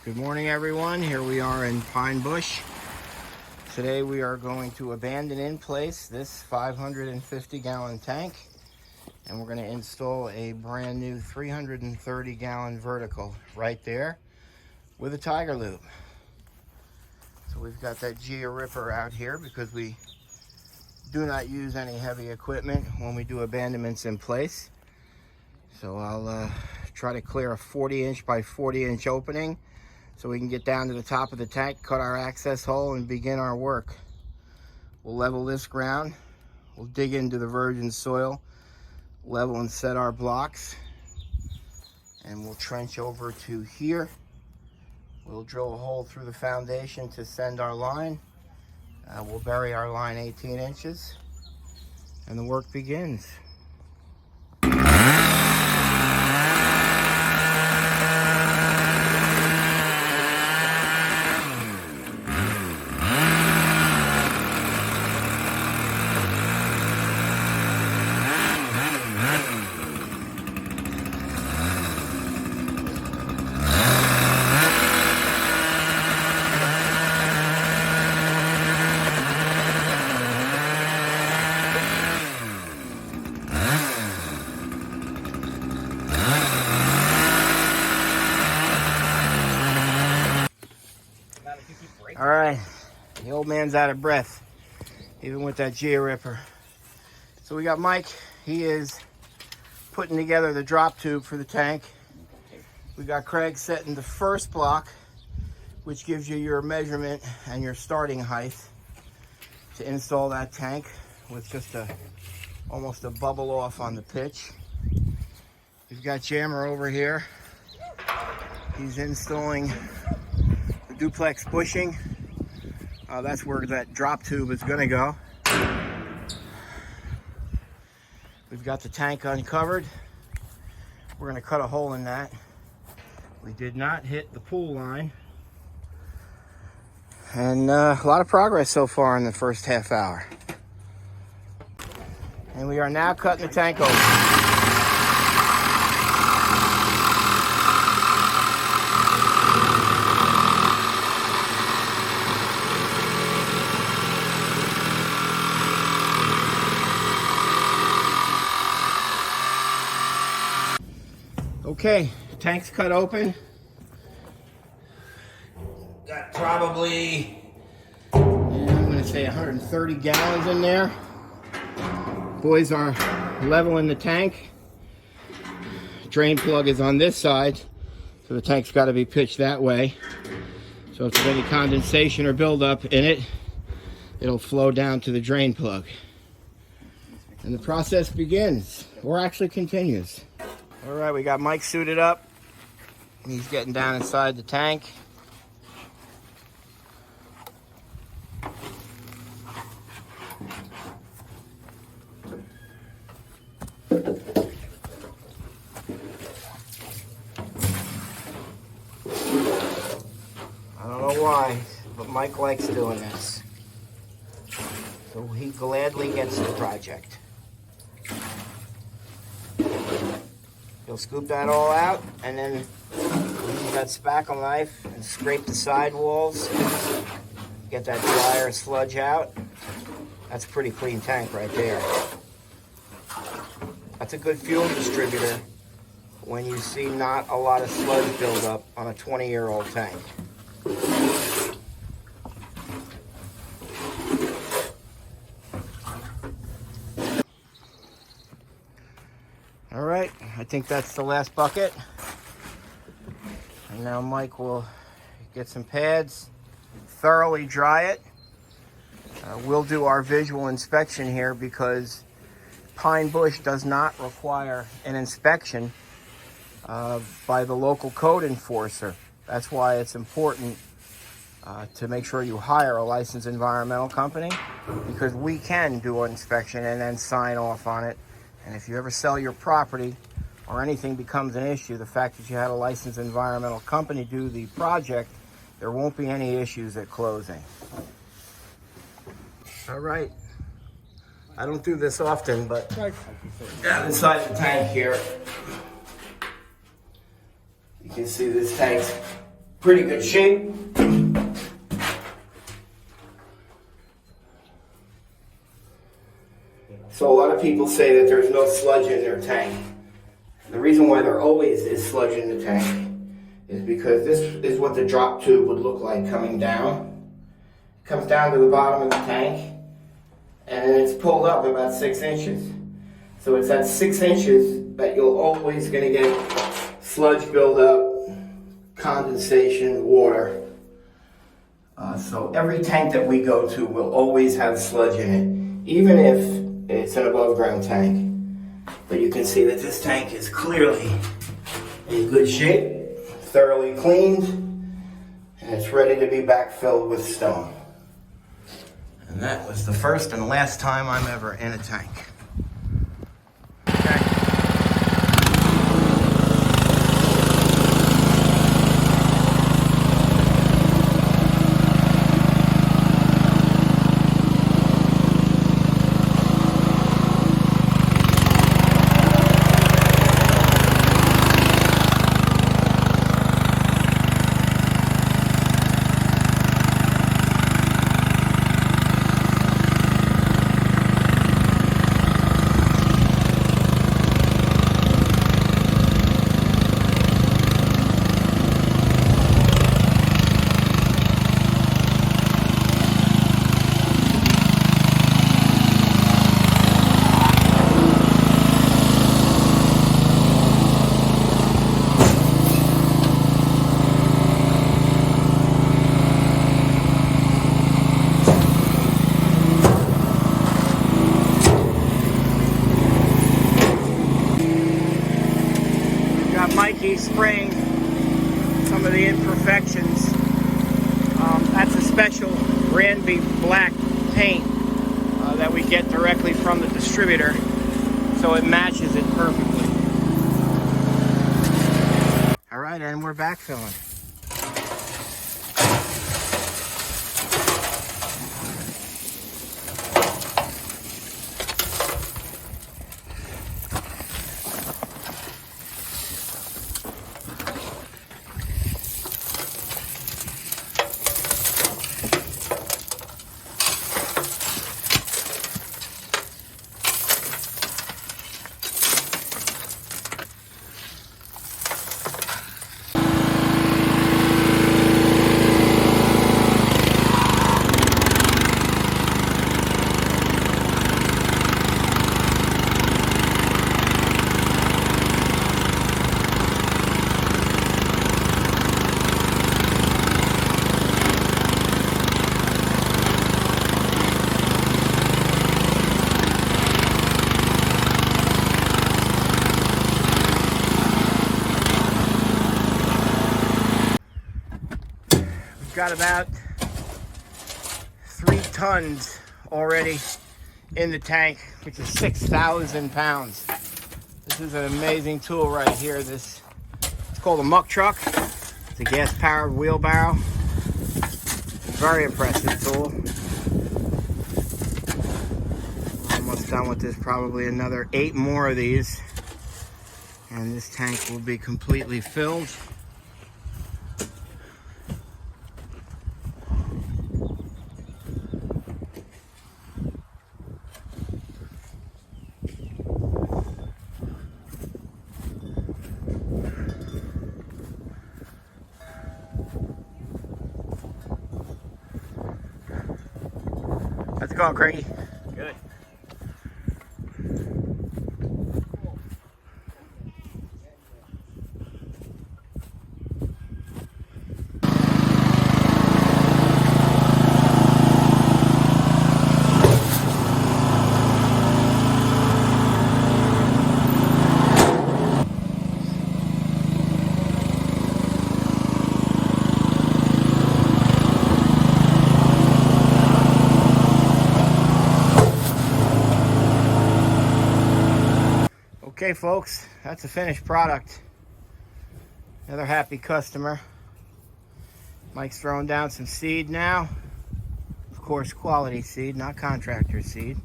Good morning, everyone. Here we are in Pine Bush. Today we are going to abandon in place this 550-gallon tank, and we're going to install a brand new 330-gallon vertical right there with a tiger loop. So we've got that Gia Ripper out here because we do not use any heavy equipment when we do abandonments in place. So I'll try to clear a 40-inch by 40-inch opening so we can get down to the top of the tank, cut our access hole, and begin our work. We'll level this ground. We'll dig into the virgin soil, level and set our blocks, and we'll trench over to here. We'll drill a hole through the foundation to send our line. We'll bury our line 18 inches, and the work begins. All right, the old man's out of breath, even with that Gia Ripper. So we got Mike. He is putting together the drop tube for the tank. We got Craig setting the first block, which gives you your measurement and your starting height to install that tank with just almost a bubble off on the pitch. We've got Jammer over here. He's installing the duplex bushing. That's where that drop tube is going to go. We've got the tank uncovered. We're going to cut a hole in that. We did not hit the pool line. And a lot of progress so far in the first half hour. And we are now cutting the tank open. Okay, tank's cut open. Got probably, I'm gonna say 130 gallons in there. Boys are leveling the tank. Drain plug is on this side, so the tank's got to be pitched that way. So if there's any condensation or buildup in it, it'll flow down to the drain plug. And the process begins, or actually continues. All right, we got Mike suited up. He's getting down inside the tank. I don't know why, but Mike likes doing this. So he gladly gets the project. You'll scoop that all out, and then use that spackle knife and scrape the side walls. Get that dry or sludge out. That's a pretty clean tank right there. That's a good fuel distributor when you see not a lot of sludge buildup on a 20-year-old tank. All right, I think that's the last bucket. And now Mike will get some pads, thoroughly dry it. We'll do our visual inspection here because Pine Bush does not require an inspection by the local code enforcer. That's why it's important to make sure you hire a licensed environmental company, because we can do an inspection and then sign off on it. And if you ever sell your property or anything becomes an issue, the fact that you had a licensed environmental company do the project, there won't be any issues at closing. All right. I don't do this often, but down inside the tank here, you can see this tank's pretty good shape. So a lot of people say that there's no sludge in their tank. The reason why there always is sludge in the tank is because this is what the drop tube would look like coming down. It comes down to the bottom of the tank, and then it's pulled up about 6 inches. So it's at 6 inches that you're always going to get sludge buildup, condensation, water. So every tank that we go to will always have sludge in it, even if it's an above ground tank. But you can see that this tank is clearly in good shape, thoroughly cleaned, and it's ready to be backfilled with stone. And that was the first and last time I'm ever in a tank. Okay. Spraying some of the imperfections. That's a special Granby black paint that we get directly from the distributor, so it matches it perfectly. All right, and we're backfilling. Got about 3 tons already in the tank, which is 6,000 pounds. This is an amazing tool right here. It's called a muck truck. It's a gas-powered wheelbarrow. Very impressive tool. Almost done with this. Probably another 8 more of these, and this tank will be completely filled. How's it going, Craigie? Good. Okay, folks, that's the finished product. Another happy customer. Mike's throwing down some seed now. Of course, quality seed, not contractor seed.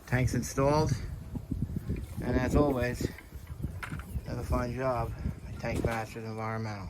Tank's installed. And as always, another fine job by Tank Masters Environmental.